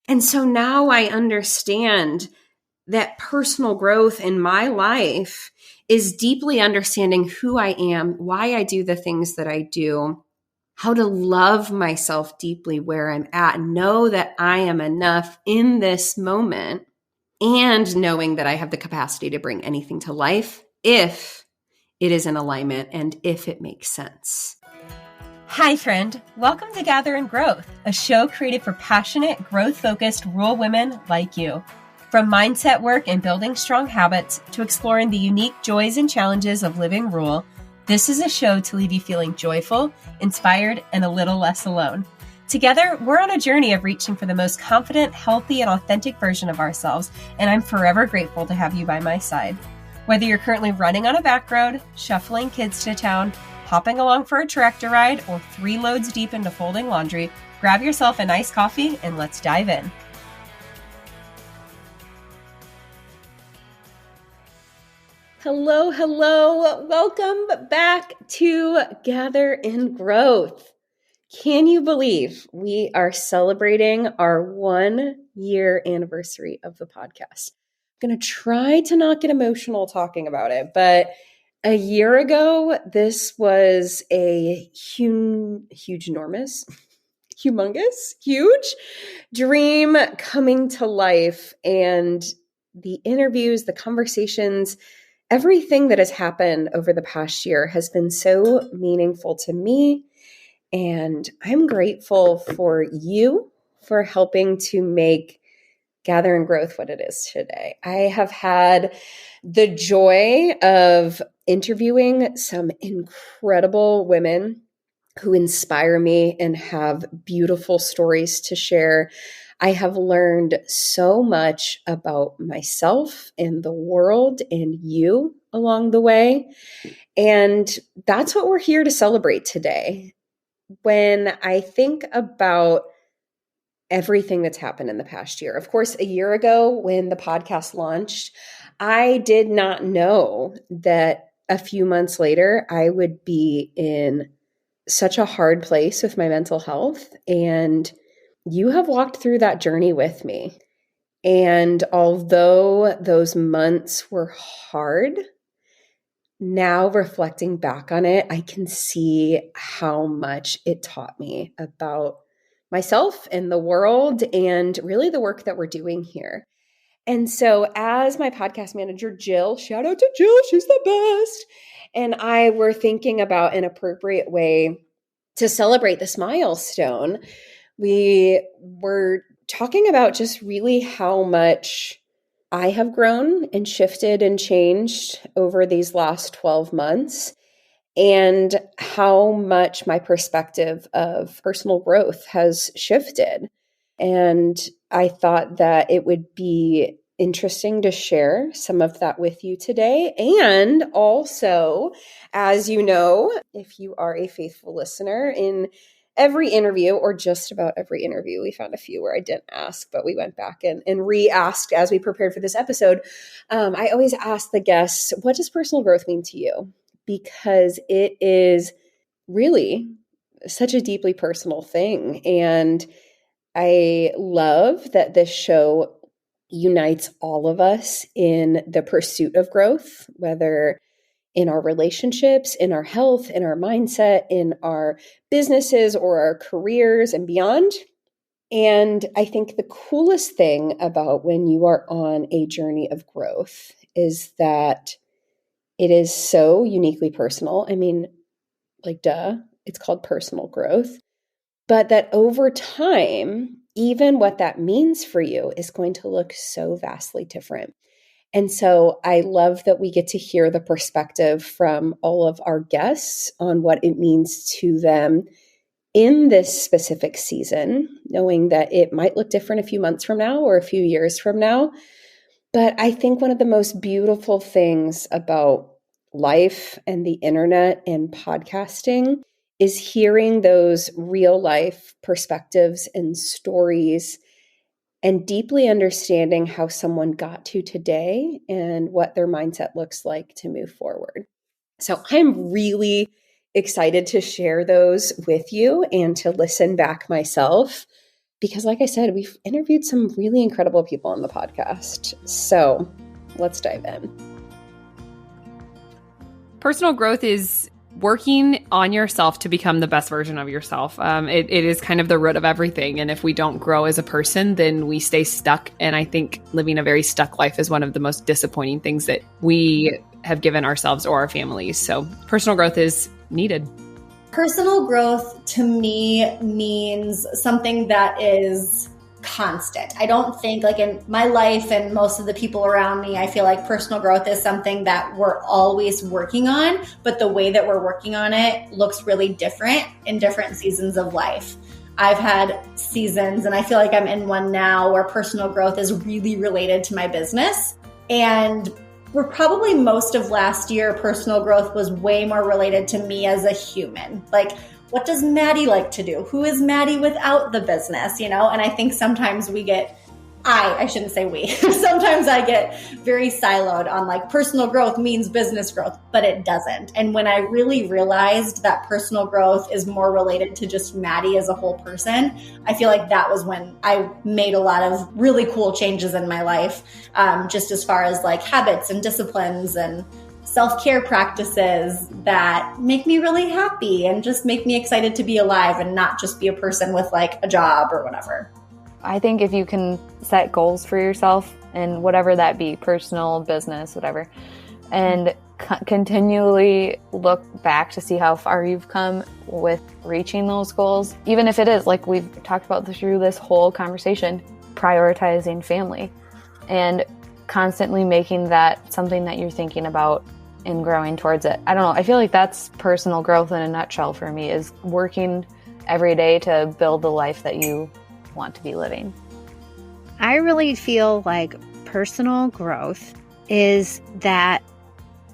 And so now I understand that personal growth in my life is deeply understanding who I am, why I do the things that I do, how to love myself deeply where I'm at, know that I am enough in this moment, and knowing that I have the capacity to bring anything to life if it is in alignment and if it makes sense. Hi, friend. Welcome to Gather and Growth, a show created for passionate, growth-focused rural women like you. From mindset work and building strong habits to exploring the unique joys and challenges of living rural, this is a show to leave you feeling joyful, inspired, and a little less alone. Together, we're on a journey of reaching for the most confident, healthy, and authentic version of ourselves, and I'm forever grateful to have you by my side. Whether you're currently running on a back road, shuffling kids to town, hopping along for a tractor ride, or 3 loads deep into folding laundry, grab yourself a nice coffee and let's dive in. Hello. Welcome back to Gather in Growth. Can you believe we are celebrating our 1-year anniversary of the podcast? I'm going to try to not get emotional talking about it, but a year ago, this was a huge dream coming to life. And the interviews, the conversations, everything that has happened over the past year has been so meaningful to me. And I'm grateful for you for helping to make Gather and Growth what it is today. I have had the joy of interviewing some incredible women who inspire me and have beautiful stories to share. I have learned so much about myself and the world and you along the way. And that's what we're here to celebrate today. When I think about everything that's happened in the past year, of course, a year ago when the podcast launched, I did not know that a few months later, I would be in such a hard place with my mental health. And you have walked through that journey with me. And although those months were hard, now reflecting back on it, I can see how much it taught me about myself and the world and really the work that we're doing here. And so as my podcast manager, Jill, shout out to Jill, she's the best, and I were thinking about an appropriate way to celebrate this milestone, we were talking about just really how much I have grown and shifted and changed over these last 12 months, and how much my perspective of personal growth has shifted. And I thought that it would be interesting to share some of that with you today. And also, as you know, if you are a faithful listener, in every interview, or just about every interview, we found a few where I didn't ask, but we went back and re-asked as we prepared for this episode. I always ask the guests, what does personal growth mean to you? Because it is really such a deeply personal thing. And I love that this show unites all of us in the pursuit of growth, whether in our relationships, in our health, in our mindset, in our businesses or our careers and beyond. And I think the coolest thing about when you are on a journey of growth is that it is so uniquely personal. I mean, like, duh, it's called personal growth. But that over time, even what that means for you is going to look so vastly different. And so I love that we get to hear the perspective from all of our guests on what it means to them in this specific season, knowing that it might look different a few months from now or a few years from now. But I think one of the most beautiful things about life and the internet and podcasting is hearing those real life perspectives and stories and deeply understanding how someone got to today and what their mindset looks like to move forward. So I'm really excited to share those with you and to listen back myself. because like I said, we've interviewed some really incredible people on the podcast. So let's dive in. Personal growth is working on yourself to become the best version of yourself. It is kind of the root of everything. And if we don't grow as a person, then we stay stuck. And I think living a very stuck life is one of the most disappointing things that we have given ourselves or our families. So personal growth is needed. Personal growth to me means something that is constant. I don't think, like in my life and most of the people around me, I feel like personal growth is something that we're always working on, but the way that we're working on it looks really different in different seasons of life. I've had seasons, and I feel like I'm in one now, where personal growth is really related to my business. And we're probably most of last year, personal growth was way more related to me as a human. Like, what does Maddie like to do? Who is Maddie without the business, And I think sometimes we get, I shouldn't say we, sometimes I get very siloed on like personal growth means business growth, but it doesn't. And when I really realized that personal growth is more related to just Maddie as a whole person, I feel like that was when I made a lot of really cool changes in my life, just as far as like habits and disciplines and self-care practices that make me really happy and just make me excited to be alive and not just be a person with like a job or whatever. I think if you can set goals for yourself, and whatever that be, personal, business, whatever, and continually look back to see how far you've come with reaching those goals, even if it is, like we've talked about through this whole conversation, prioritizing family and constantly making that something that you're thinking about and growing towards it. I don't know. I feel like that's personal growth in a nutshell for me, is working every day to build the life that you want to be living. I really feel like personal growth is that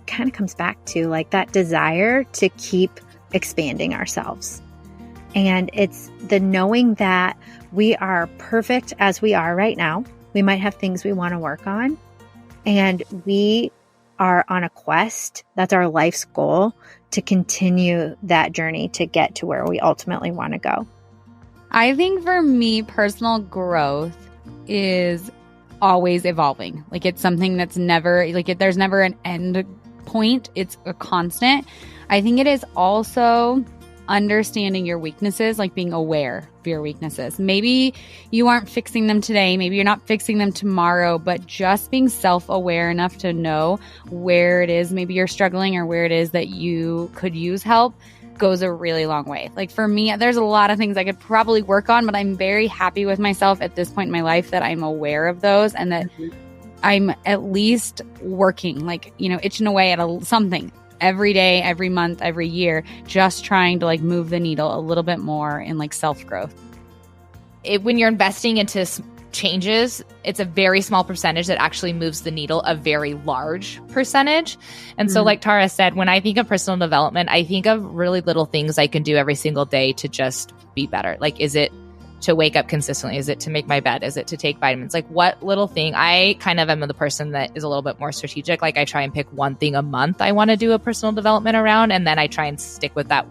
kind of comes back to like that desire to keep expanding ourselves. And it's the knowing that we are perfect as we are right now. We might have things we want to work on, and we are on a quest. That's our life's goal, to continue that journey to get to where we ultimately want to go. I think for me, personal growth is always evolving. Like it's something that's never, there's never an end point. It's a constant. I think it is also understanding your weaknesses, like being aware of your weaknesses. Maybe you aren't fixing them today. Maybe you're not fixing them tomorrow, but just being self-aware enough to know where it is maybe you're struggling or where it is that you could use help goes a really long way. Like for me, there's a lot of things I could probably work on, but I'm very happy with myself at this point in my life that I'm aware of those and that I'm at least working, itching away at something every day, every month, every year, just trying to move the needle a little bit more in self-growth. When you're investing into changes, it's a very small percentage that actually moves the needle a very large percentage. And so like Tara said, when I think of personal development, I think of really little things I can do every single day to just be better. Is it to wake up consistently? Is it to make my bed? Is it to take vitamins? What little thing? I kind of am the person that is a little bit more strategic. I try and pick one thing a month I want to do a personal development around, and then I try and stick with that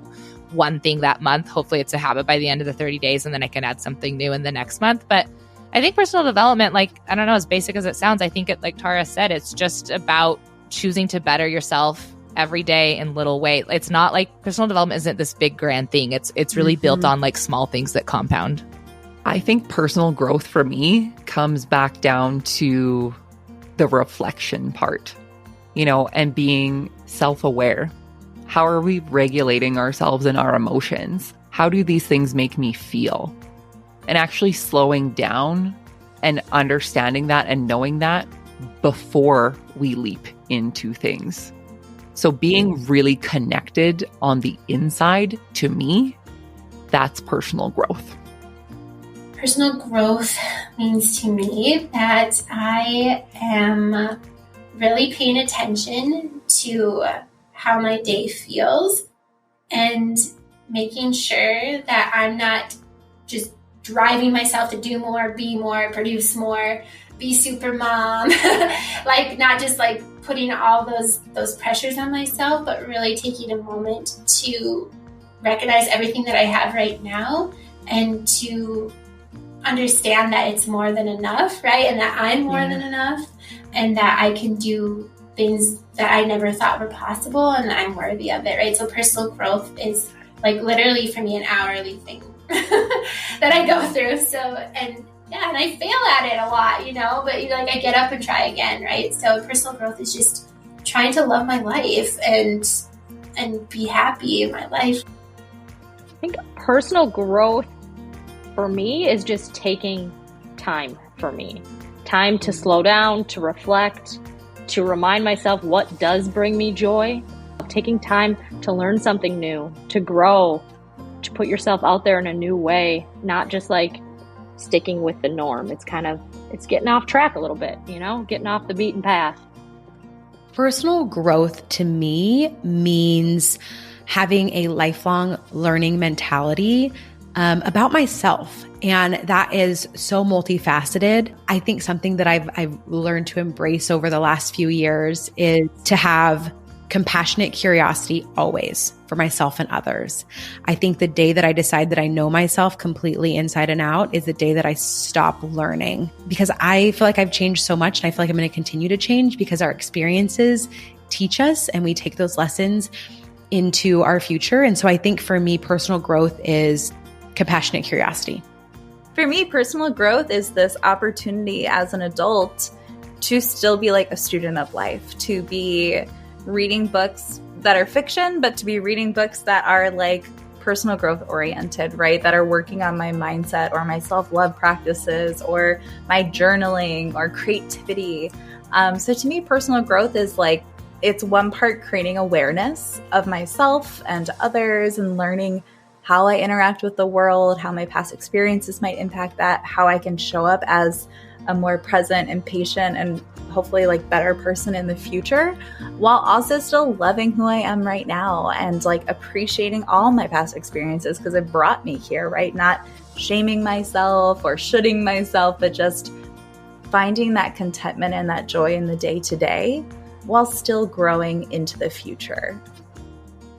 one thing that month. Hopefully it's a habit by the end of the 30 days, and then I can add something new in the next month. But I think personal development, I don't know, as basic as it sounds, I think it, like Tara said, it's just about choosing to better yourself every day in little ways. It's not personal development isn't this big grand thing. It's really built on small things that compound. I think personal growth for me comes back down to the reflection part, and being self-aware. How are we regulating ourselves and our emotions? How do these things make me feel? And actually slowing down and understanding that and knowing that before we leap into things. So being really connected on the inside, to me, that's personal growth. Personal growth means to me that I am really paying attention to how my day feels and making sure that I'm not just driving myself to do more, be more, produce more, be super mom, not just putting all those pressures on myself, but really taking a moment to recognize everything that I have right now and to understand that it's more than enough, right? And that I'm more than enough, and that I can do things that I never thought were possible, and that I'm worthy of it, right? So personal growth is like literally for me an hourly thing that I go through. So, and I fail at it a lot, but like I get up and try again, right? So personal growth is just trying to love my life and be happy in my life. I think personal growth for me is just taking time for me. Time to slow down, to reflect, to remind myself what does bring me joy. Taking time to learn something new, to grow, to put yourself out there in a new way, not just like sticking with the norm. It's getting off track a little bit, getting off the beaten path. Personal growth to me means having a lifelong learning mentality about myself. And that is so multifaceted. I think something that I've learned to embrace over the last few years is to have compassionate curiosity always for myself and others. I think the day that I decide that I know myself completely inside and out is the day that I stop learning, because I feel like I've changed so much, and I feel like I'm going to continue to change because our experiences teach us and we take those lessons into our future. And so I think for me, personal growth is compassionate curiosity. For me, personal growth is this opportunity as an adult to still be like a student of life, to be reading books that are fiction, but to be reading books that are like personal growth oriented, right? That are working on my mindset or my self-love practices or my journaling or creativity. So to me, personal growth is like, it's one part creating awareness of myself and others and learning how I interact with the world, how my past experiences might impact that, how I can show up as a more present and patient and hopefully like better person in the future, while also still loving who I am right now and like appreciating all my past experiences because it brought me here, right? Not shaming myself or shoulding myself, but just finding that contentment and that joy in the day to day while still growing into the future.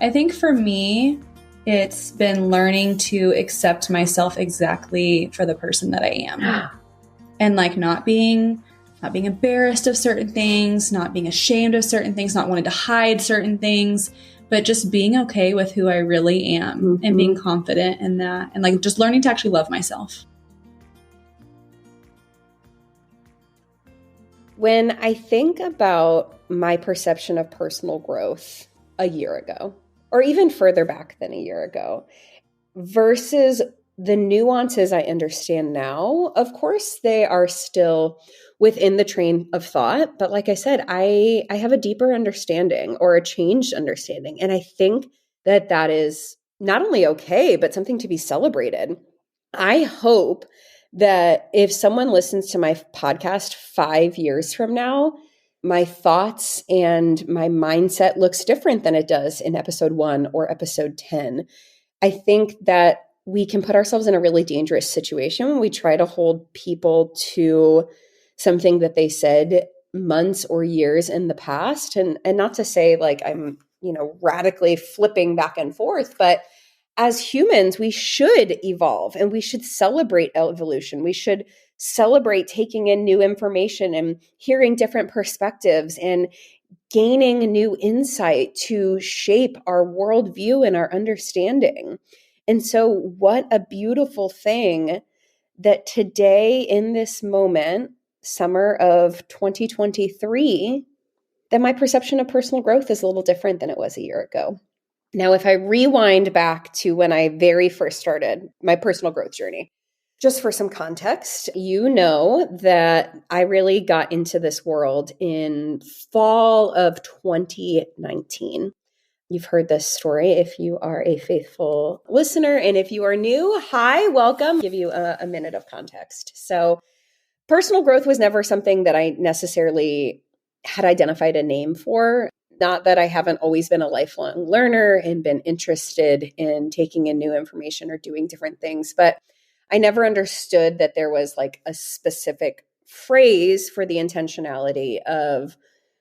I think for me, it's been learning to accept myself exactly for the person that I am. And like not being embarrassed of certain things, not being ashamed of certain things, not wanting to hide certain things, but just being okay with who I really am and being confident in that, and like just learning to actually love myself. When I think about my perception of personal growth a year ago, or even further back than a year ago, versus the nuances I understand now, of course, they are still within the train of thought. But like I said, I have a deeper understanding or a changed understanding. And I think that that is not only okay, but something to be celebrated. I hope that if someone listens to my podcast 5 years from now, my thoughts and my mindset looks different than it does in episode 1 or episode 10. I think that we can put ourselves in a really dangerous situation when we try to hold people to something that they said months or years in the past. And not to say like I'm, radically flipping back and forth, but as humans, we should evolve and we should celebrate evolution. We should celebrate taking in new information and hearing different perspectives and gaining new insight to shape our worldview and our understanding. And so what a beautiful thing that today in this moment, summer of 2023, that my perception of personal growth is a little different than it was a year ago. Now, if I rewind back to when I very first started my personal growth journey, just for some context, you know that I really got into this world in fall of 2019. You've heard this story if you are a faithful listener. And if you are new, hi, welcome. I'll give you a minute of context. So personal growth was never something that I necessarily had identified a name for. Not that I haven't always been a lifelong learner and been interested in taking in new information or doing different things, but I never understood that there was like a specific phrase for the intentionality of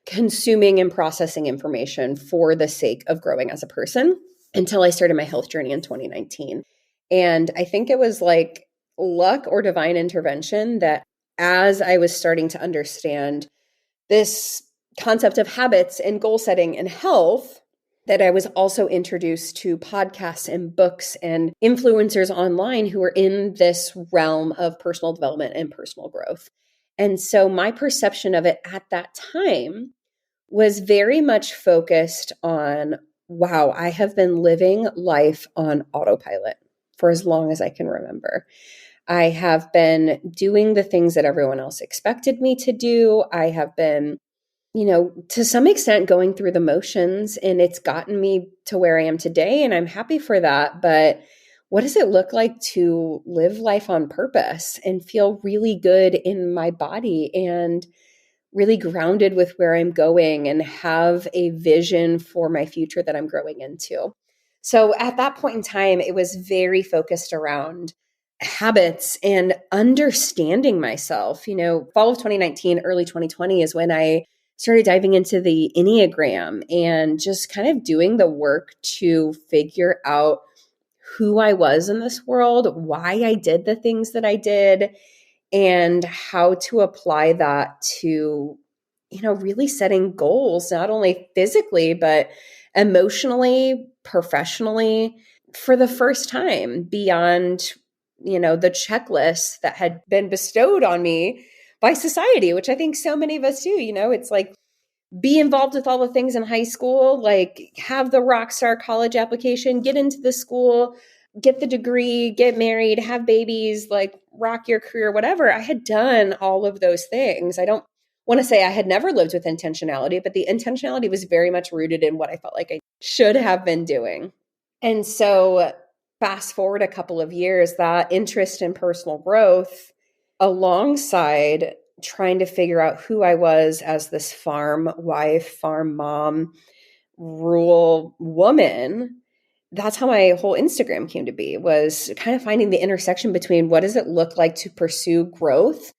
consuming and processing information for the sake of growing as a person until I started my health journey in 2019. And I think it was like luck or divine intervention that as I was starting to understand this concept of habits and goal setting and health, that I was also introduced to podcasts and books and influencers online who are in this realm of personal development and personal growth. And so my perception of it at that time was very much focused on, wow, I have been living life on autopilot for as long as I can remember. I have been doing the things that everyone else expected me to do. I have been, to some extent going through the motions, and it's gotten me to where I am today. And I'm happy for that. But what does it look like to live life on purpose and feel really good in my body and really grounded with where I'm going and have a vision for my future that I'm growing into? So at that point in time, it was very focused around habits and understanding myself. Fall of 2019, early 2020 is when I started diving into the Enneagram and just kind of doing the work to figure out who I was in this world, why I did the things that I did, and how to apply that to, really setting goals, not only physically, but emotionally, professionally, for the first time beyond, the checklist that had been bestowed on me by society, which I think so many of us do. It's like, be involved with all the things in high school, like have the rock star college application, get into the school, get the degree, get married, have babies, like rock your career, whatever. I had done all of those things. I don't want to say I had never lived with intentionality, but the intentionality was very much rooted in what I felt like I should have been doing. And so fast forward a couple of years, that interest in personal growth alongside trying to figure out who I was as this farm wife, farm mom, rural woman, that's how my whole Instagram came to be, was kind of finding the intersection between what does it look like to pursue growth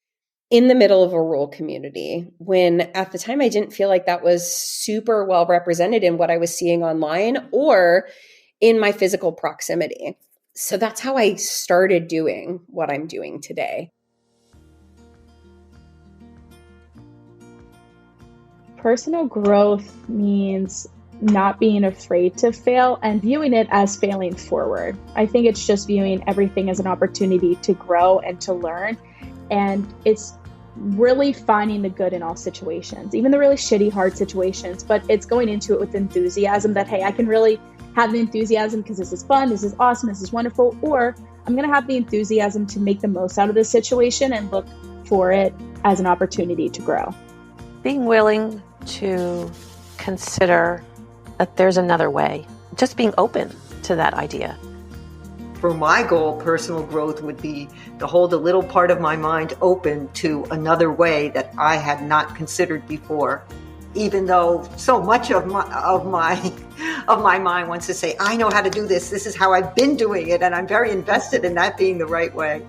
in the middle of a rural community, when at the time I didn't feel like that was super well represented in what I was seeing online or in my physical proximity. So that's how I started doing what I'm doing today. Personal growth means not being afraid to fail and viewing it as failing forward. I think it's just viewing everything as an opportunity to grow and to learn. And it's really finding the good in all situations, even the really shitty, hard situations. But it's going into it with enthusiasm that, hey, I can really have the enthusiasm because this is fun, this is awesome, this is wonderful. Or I'm going to have the enthusiasm to make the most out of this situation and look for it as an opportunity to grow. Being willing to consider that there's another way, just being open to that idea. For my goal, personal growth would be to hold a little part of my mind open to another way that I had not considered before. Even though so much of my mind wants to say, I know how to do this. This is how I've been doing it, and I'm very invested in that being the right way.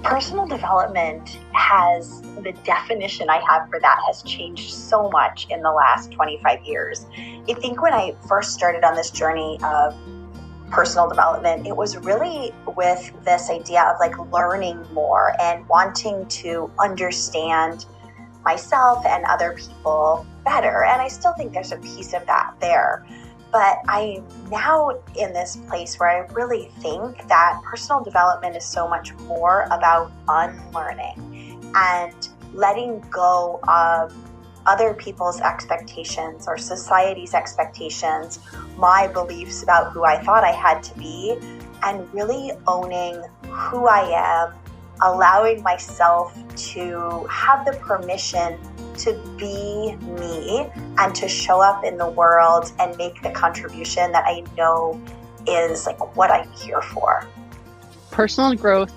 Personal development has, the definition I have for that has changed so much in the last 25 years. I think when I first started on this journey of personal development, it was really with this idea of like learning more and wanting to understand myself and other people better. And I still think there's a piece of that there. But I'm now in this place where I really think that personal development is so much more about unlearning and letting go of other people's expectations or society's expectations, my beliefs about who I thought I had to be, and really owning who I am, allowing myself to have the permission to be me and to show up in the world and make the contribution that I know is like what I'm here for. Personal growth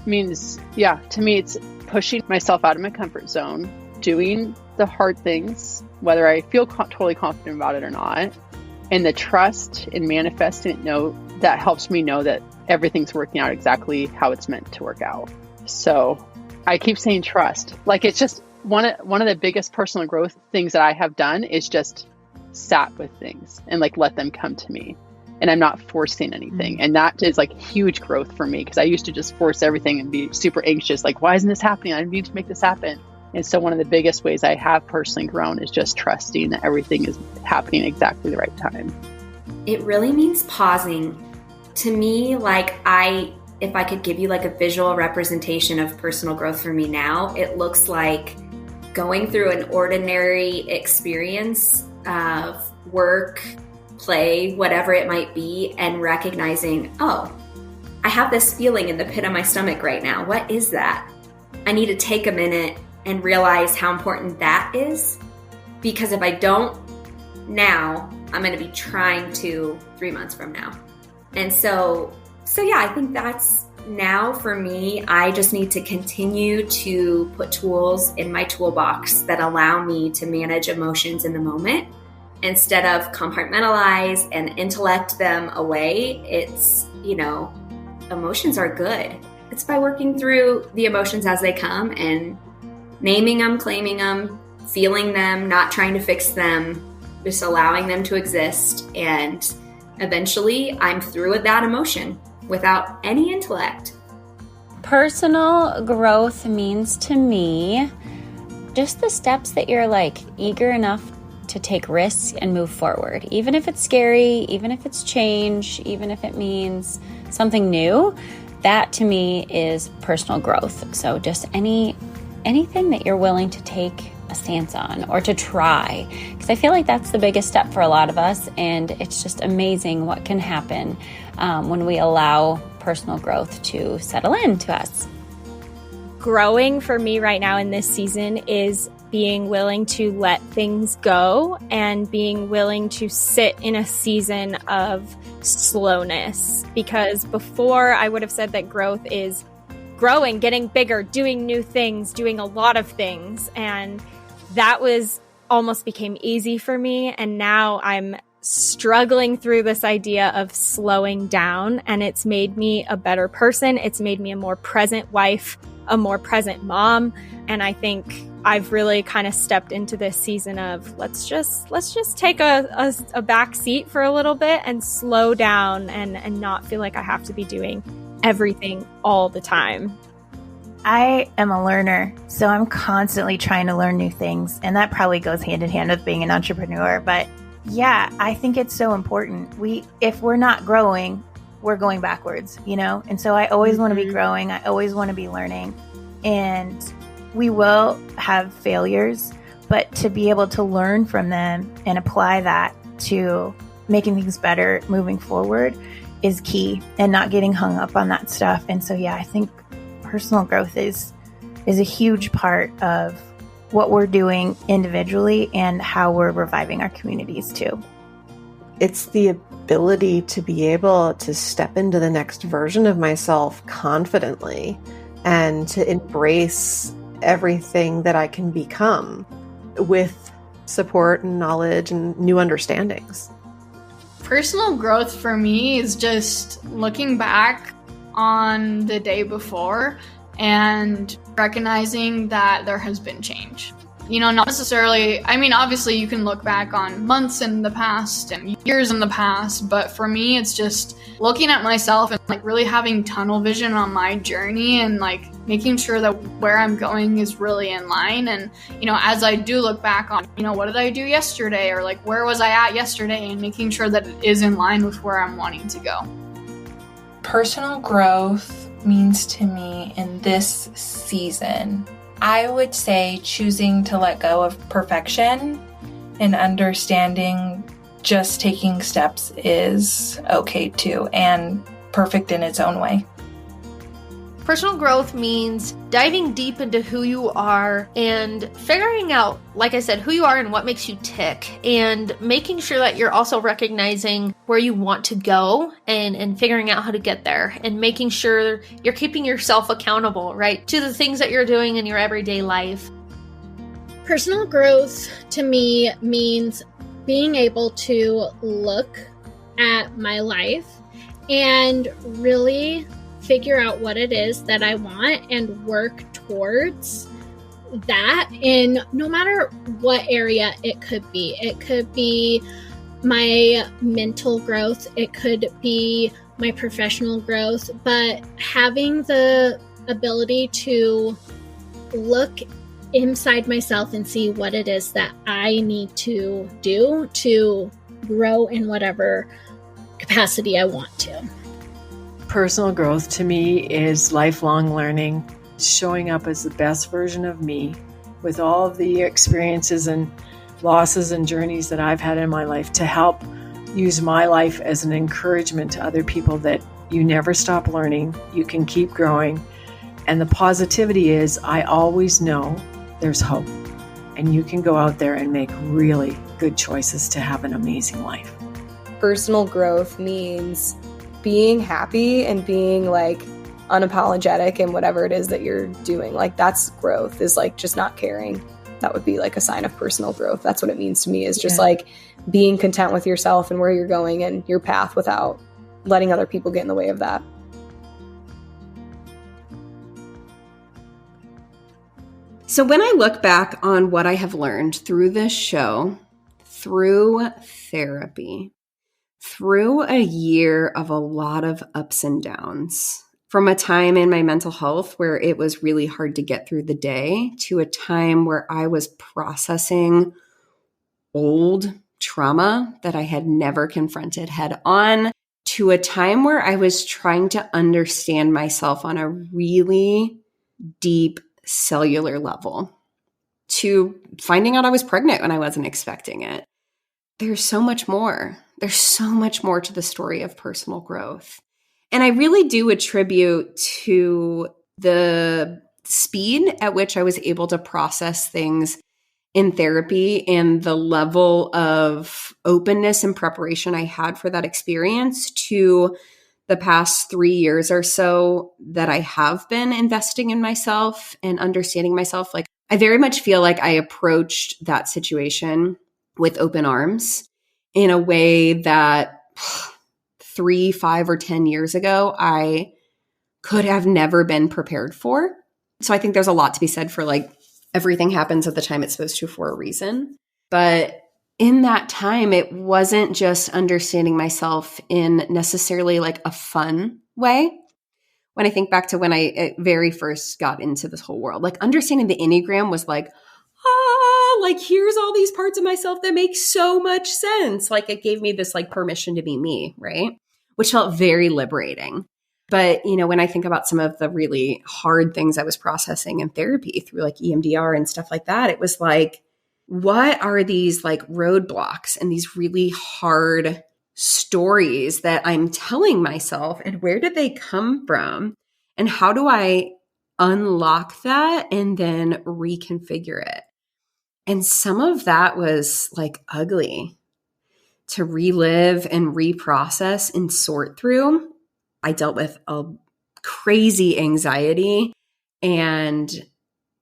means, to me, it's pushing myself out of my comfort zone, doing the hard things, whether I feel totally confident about it or not, and the trust in manifesting it, that helps me know that everything's working out exactly how it's meant to work out. So I keep saying trust. Like, it's just one of the biggest personal growth things that I have done is just sat with things and like let them come to me. and I'm not forcing anything. And that is like huge growth for me, because I used to just force everything and be super anxious. Like, why isn't this happening? I need to make this happen. And so one of the biggest ways I have personally grown is just trusting that everything is happening exactly the right time. It really means pausing. To me, like if I could give you like a visual representation of personal growth for me now, it looks like going through an ordinary experience of work, play, whatever it might be, and recognizing, oh, I have this feeling in the pit of my stomach right now. What is that? I need to take a minute and realize how important that is, because if I don't now, I'm going to be trying to 3 months from now. And so yeah, I think that's now for me. I just need to continue to put tools in my toolbox that allow me to manage emotions in the moment instead of compartmentalize and intellect them away. It's, emotions are good. It's by working through the emotions as they come and naming them, claiming them, feeling them, not trying to fix them, just allowing them to exist. And eventually I'm through with that emotion without any intellect. Personal growth means to me just the steps that you're like eager enough to take risks and move forward. Even if it's scary, even if it's change, even if it means something new, that to me is personal growth. So just anything that you're willing to take a stance on or to try, because I feel like that's the biggest step for a lot of us, and it's just amazing what can happen when we allow personal growth to settle into us. Growing for me right now in this season is being willing to let things go and being willing to sit in a season of slowness, because before I would have said that growth is growing, getting bigger, doing new things, doing a lot of things. And that almost became easy for me. And now I'm struggling through this idea of slowing down, and it's made me a better person. It's made me a more present wife, a more present mom. And I think I've really kind of stepped into this season of let's just take a back seat for a little bit and slow down and not feel like I have to be doing everything all the time. I am a learner, so I'm constantly trying to learn new things, and that probably goes hand in hand with being an entrepreneur. But yeah, I think it's so important. If we're not growing, we're going backwards, And so I always want to be growing. I always want to be learning, and we will have failures, but to be able to learn from them and apply that to making things better moving forward is key, and not getting hung up on that stuff. And so, yeah, I think personal growth is a huge part of what we're doing individually and how we're reviving our communities too. It's the ability to be able to step into the next version of myself confidently and to embrace everything that I can become with support and knowledge and new understandings. Personal growth for me is just looking back on the day before and recognizing that there has been change. Not necessarily, obviously you can look back on months in the past and years in the past, but for me, it's just looking at myself and really having tunnel vision on my journey and making sure that where I'm going is really in line. And, as I do look back on, what did I do yesterday, or where was I at yesterday, and making sure that it is in line with where I'm wanting to go. Personal growth means to me in this season, I would say choosing to let go of perfection and understanding just taking steps is okay too, and perfect in its own way. Personal growth means diving deep into who you are and figuring out, like I said, who you are and what makes you tick, and making sure that you're also recognizing where you want to go and figuring out how to get there, and making sure you're keeping yourself accountable, right, to the things that you're doing in your everyday life. Personal growth to me means being able to look at my life and really figure out what it is that I want and work towards that in no matter what area it could be. It could be my mental growth, it could be my professional growth, but having the ability to look inside myself and see what it is that I need to do to grow in whatever capacity I want to. Personal growth to me is lifelong learning, showing up as the best version of me with all of the experiences and losses and journeys that I've had in my life to help use my life as an encouragement to other people that you never stop learning, you can keep growing. And the positivity is I always know there's hope and you can go out there and make really good choices to have an amazing life. Personal growth means being happy and being like unapologetic in whatever it is that you're doing. Like that's growth, is like just not caring. That would be like a sign of personal growth. That's what it means to me, is just like being content with yourself and where you're going and your path without letting other people get in the way of that. So when I look back on what I have learned through this show, through therapy, through a year of a lot of ups and downs, from a time in my mental health where it was really hard to get through the day to a time where I was processing old trauma that I had never confronted head on, to a time where I was trying to understand myself on a really deep cellular level, to finding out I was pregnant when I wasn't expecting it. There's so much more. There's so much more to the story of personal growth. And I really do attribute to the speed at which I was able to process things in therapy and the level of openness and preparation I had for that experience to the past 3 years or so that I have been investing in myself and understanding myself. Like, I very much feel like I approached that situation with open arms in a way that 3, 5, or 10 years ago, I could have never been prepared for. So I think there's a lot to be said for like everything happens at the time it's supposed to for a reason. But in that time, it wasn't just understanding myself in necessarily like a fun way. When I think back to when I very first got into this whole world, like understanding the Enneagram was like, like here's all these parts of myself that make so much sense. Like it gave me this like permission to be me, right? Which felt very liberating. But, you know, when I think about some of the really hard things I was processing in therapy through like EMDR and stuff like that, it was like, what are these like roadblocks and these really hard stories that I'm telling myself, and where did they come from? And how do I unlock that and then reconfigure it? And some of that was like ugly to relive and reprocess and sort through. I dealt with a crazy anxiety and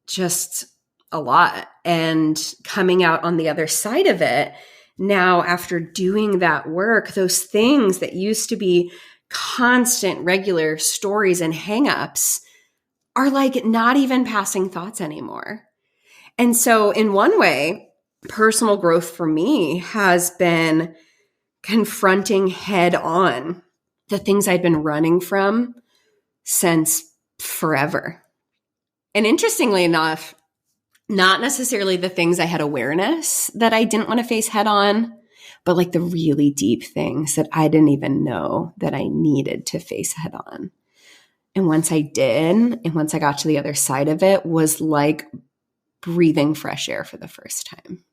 just a lot. And coming out on the other side of it, now after doing that work, those things that used to be constant, regular stories and hangups are like not even passing thoughts anymore. And so in one way, personal growth for me has been confronting head on the things I'd been running from since forever. And interestingly enough, not necessarily the things I had awareness that I didn't want to face head on, but like the really deep things that I didn't even know that I needed to face head on. And once I did, and once I got to the other side of it, was like breathing fresh air for the first time.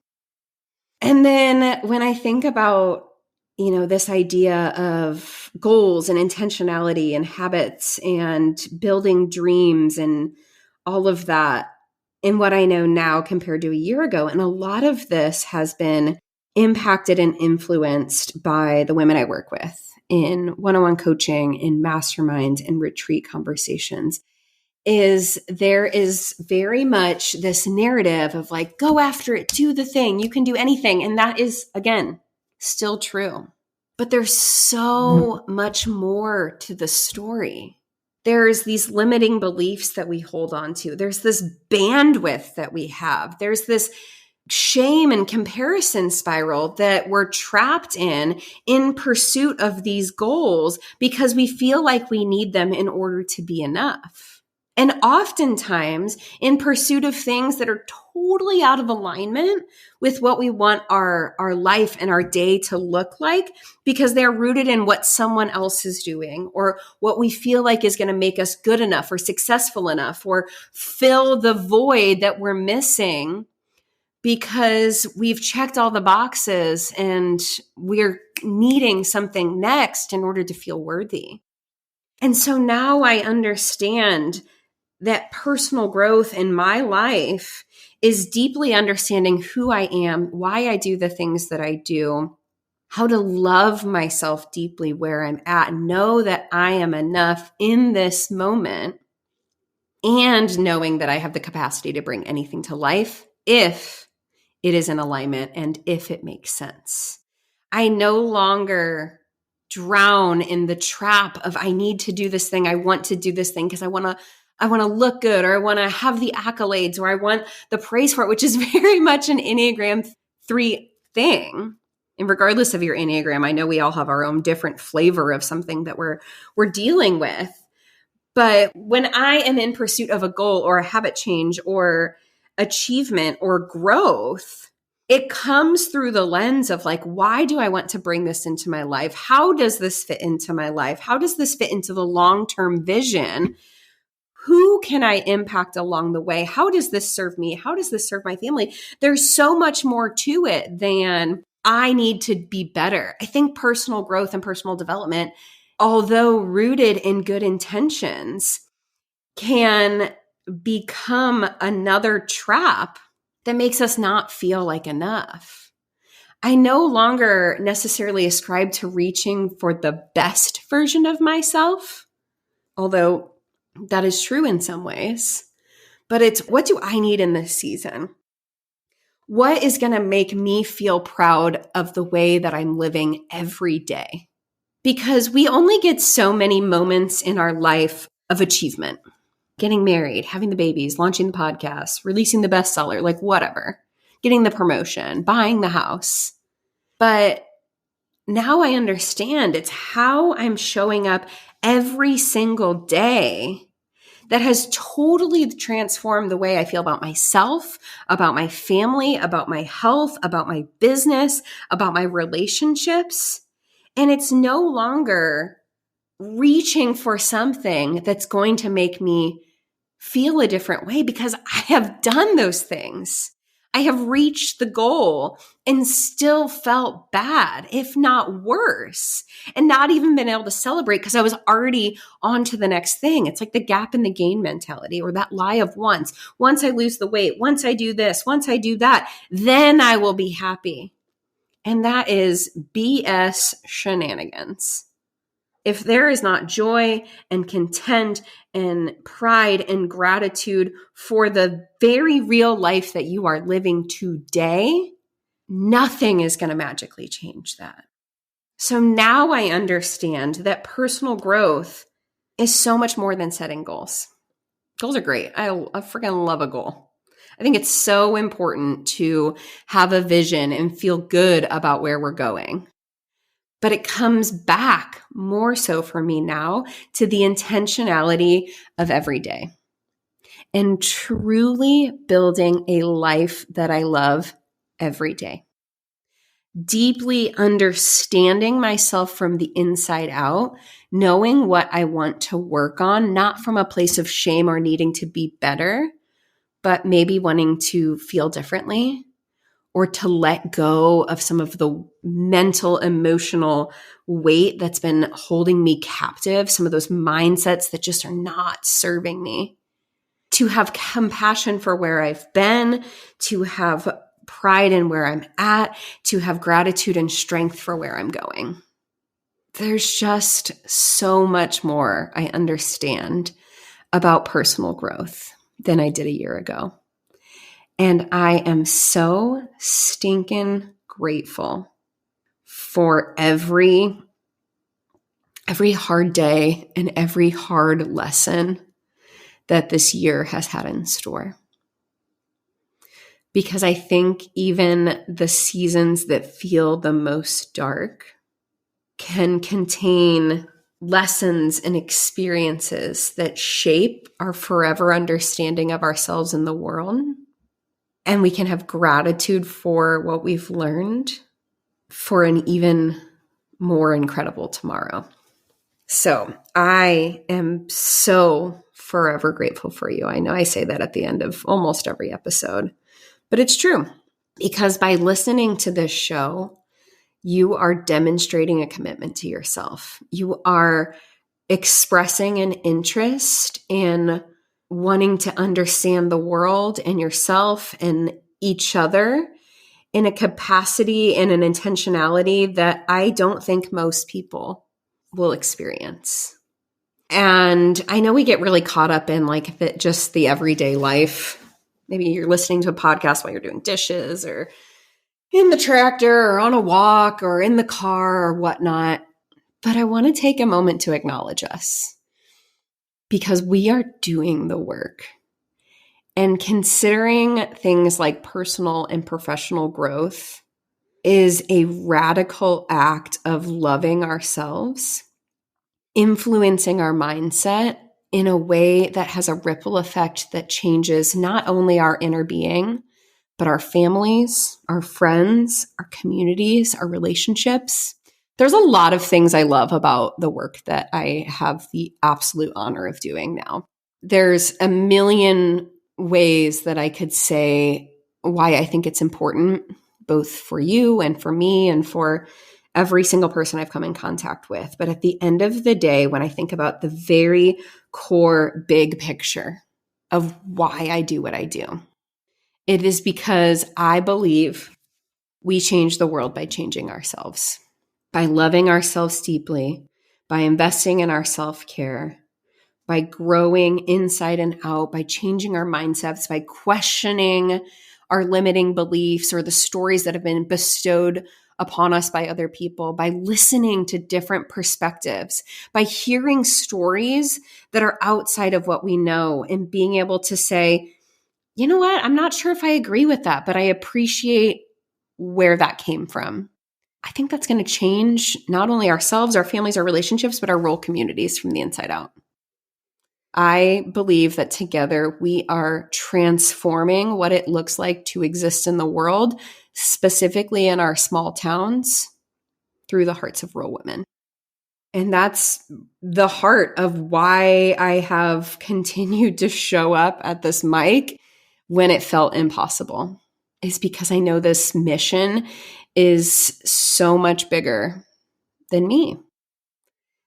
And then when I think about, you know, this idea of goals and intentionality and habits and building dreams and all of that, in what I know now compared to a year ago. And a lot of this has been impacted and influenced by the women I work with in one-on-one coaching, in masterminds, and retreat conversations. There is very much this narrative of like, go after it, do the thing, you can do anything. And that is, again, still true. But there's so much more to the story. There's these limiting beliefs that we hold on to. There's this bandwidth that we have. There's this shame and comparison spiral that we're trapped in pursuit of these goals because we feel like we need them in order to be enough. And oftentimes in pursuit of things that are totally out of alignment with what we want our life and our day to look like, because they're rooted in what someone else is doing or what we feel like is going to make us good enough or successful enough or fill the void that we're missing because we've checked all the boxes and we're needing something next in order to feel worthy. And so now I understand that personal growth in my life is deeply understanding who I am, why I do the things that I do, how to love myself deeply where I'm at, know that I am enough in this moment, and knowing that I have the capacity to bring anything to life if it is in alignment and if it makes sense. I no longer drown in the trap of I need to do this thing. I want to do this thing because I want to look good, or I want to have the accolades, or I want the praise for it, which is very much an Enneagram 3 thing. And regardless of your Enneagram, I know we all have our own different flavor of something that we're dealing with. But when I am in pursuit of a goal or a habit change or achievement or growth, it comes through the lens of like, why do I want to bring this into my life? How does this fit into my life? How does this fit into the long-term vision? Who can I impact along the way? How does this serve me? How does this serve my family? There's so much more to it than I need to be better. I think personal growth and personal development, although rooted in good intentions, can become another trap that makes us not feel like enough. I no longer necessarily ascribe to reaching for the best version of myself, although that is true in some ways. But it's, what do I need in this season? What is going to make me feel proud of the way that I'm living every day? Because we only get so many moments in our life of achievement. Getting married, having the babies, launching the podcast, releasing the bestseller, like whatever, getting the promotion, buying the house. But now I understand it's how I'm showing up every single day that has totally transformed the way I feel about myself, about my family, about my health, about my business, about my relationships. And it's no longer reaching for something that's going to make me feel a different way because I have done those things. I have reached the goal and still felt bad, if not worse, and not even been able to celebrate because I was already on to the next thing. It's like the gap in the gain mentality, or that lie of once. Once I lose the weight, once I do this, once I do that, then I will be happy. And that is BS shenanigans. If there is not joy and content and pride and gratitude for the very real life that you are living today, nothing is going to magically change that. So now I understand that personal growth is so much more than setting goals. Goals are great. I freaking love a goal. I think it's so important to have a vision and feel good about where we're going. But it comes back more so for me now to the intentionality of every day and truly building a life that I love every day. Deeply understanding myself from the inside out, knowing what I want to work on, not from a place of shame or needing to be better, but maybe wanting to feel differently, or to let go of some of the mental, emotional weight that's been holding me captive, some of those mindsets that just are not serving me. To have compassion for where I've been, to have pride in where I'm at, to have gratitude and strength for where I'm going. There's just so much more I understand about personal growth than I did a year ago. And I am so stinking grateful for every hard day and every hard lesson that this year has had in store. because I think even the seasons that feel the most dark can contain lessons and experiences that shape our forever understanding of ourselves and the world. And we can have gratitude for what we've learned for an even more incredible tomorrow. So I am so forever grateful for you. I know I say that at the end of almost every episode, but it's true, because by listening to this show, you are demonstrating a commitment to yourself. You are expressing an interest in wanting to understand the world and yourself and each other in a capacity and an intentionality that I don't think most people will experience. And I know we get really caught up in like just the everyday life. Maybe you're listening to a podcast while you're doing dishes or in the tractor or on a walk or in the car or whatnot. But I want to take a moment to acknowledge us, because we are doing the work. And considering things like personal and professional growth is a radical act of loving ourselves, influencing our mindset in a way that has a ripple effect that changes not only our inner being, but our families, our friends, our communities, our relationships. There's a lot of things I love about the work that I have the absolute honor of doing now. There's a million ways that I could say why I think it's important, both for you and for me and for every single person I've come in contact with. But at the end of the day, when I think about the very core big picture of why I do what I do, it is because I believe we change the world by changing ourselves, by loving ourselves deeply, by investing in our self-care, by growing inside and out, by changing our mindsets, by questioning our limiting beliefs or the stories that have been bestowed upon us by other people, by listening to different perspectives, by hearing stories that are outside of what we know and being able to say, you know what, I'm not sure if I agree with that, but I appreciate where that came from. I think that's going to change not only ourselves, our families, our relationships, but our rural communities from the inside out. I believe that together we are transforming what it looks like to exist in the world, specifically in our small towns, through the hearts of rural women. And that's the heart of why I have continued to show up at this mic when it felt impossible, is because I know this mission is so much bigger than me.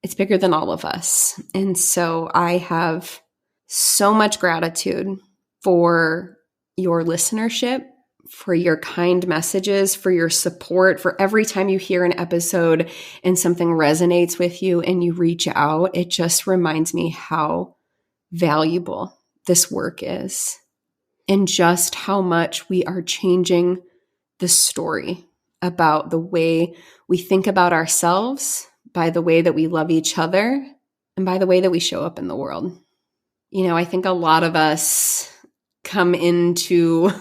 It's bigger than all of us. And so I have so much gratitude for your listenership, for your kind messages, for your support, for every time you hear an episode and something resonates with you and you reach out. It just reminds me how valuable this work is and just how much we are changing the story about the way we think about ourselves, by the way that we love each other, and by the way that we show up in the world. You know, I think a lot of us come into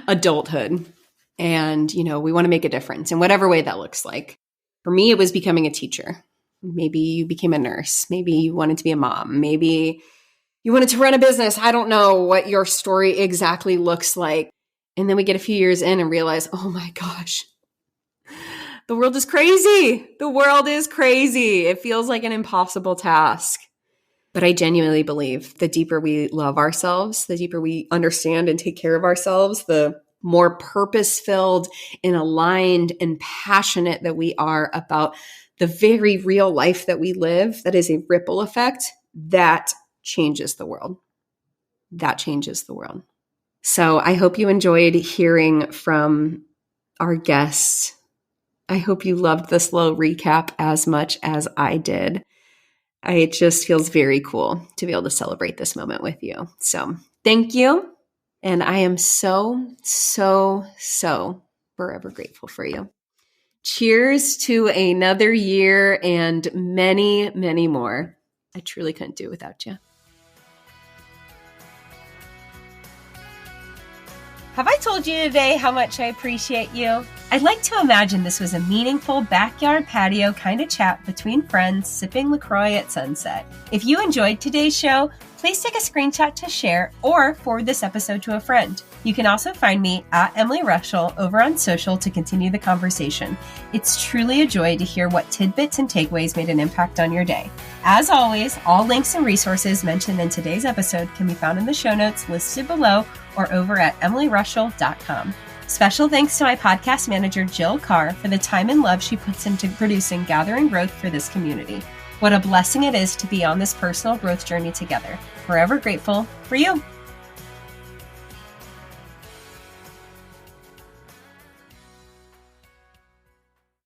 adulthood and, you know, we want to make a difference in whatever way that looks like. For me, it was becoming a teacher. Maybe you became a nurse. Maybe you wanted to be a mom. Maybe you wanted to run a business. I don't know what your story exactly looks like. And then we get a few years in and realize, oh my gosh, the world is crazy. The world is crazy. It feels like an impossible task. But I genuinely believe the deeper we love ourselves, the deeper we understand and take care of ourselves, the more purpose-filled and aligned and passionate that we are about the very real life that we live, that is a ripple effect that changes the world. That changes the world. So I hope you enjoyed hearing from our guests. I hope you loved this little recap as much as I did. It just feels very cool to be able to celebrate this moment with you. So thank you. And I am so, so, so forever grateful for you. Cheers to another year and many, many more. I truly couldn't do it without you. Have I told you today how much I appreciate you? I'd like to imagine this was a meaningful backyard patio kind of chat between friends sipping LaCroix at sunset. If you enjoyed today's show, please take a screenshot to share or forward this episode to a friend. You can also find me at Emily Rushell over on social to continue the conversation. It's truly a joy to hear what tidbits and takeaways made an impact on your day. As always, all links and resources mentioned in today's episode can be found in the show notes listed below or over at emilyrushell.com. Special thanks to my podcast manager, Jill Carr, for the time and love she puts into producing Gathering Growth for this community. What a blessing it is to be on this personal growth journey together. Forever grateful for you.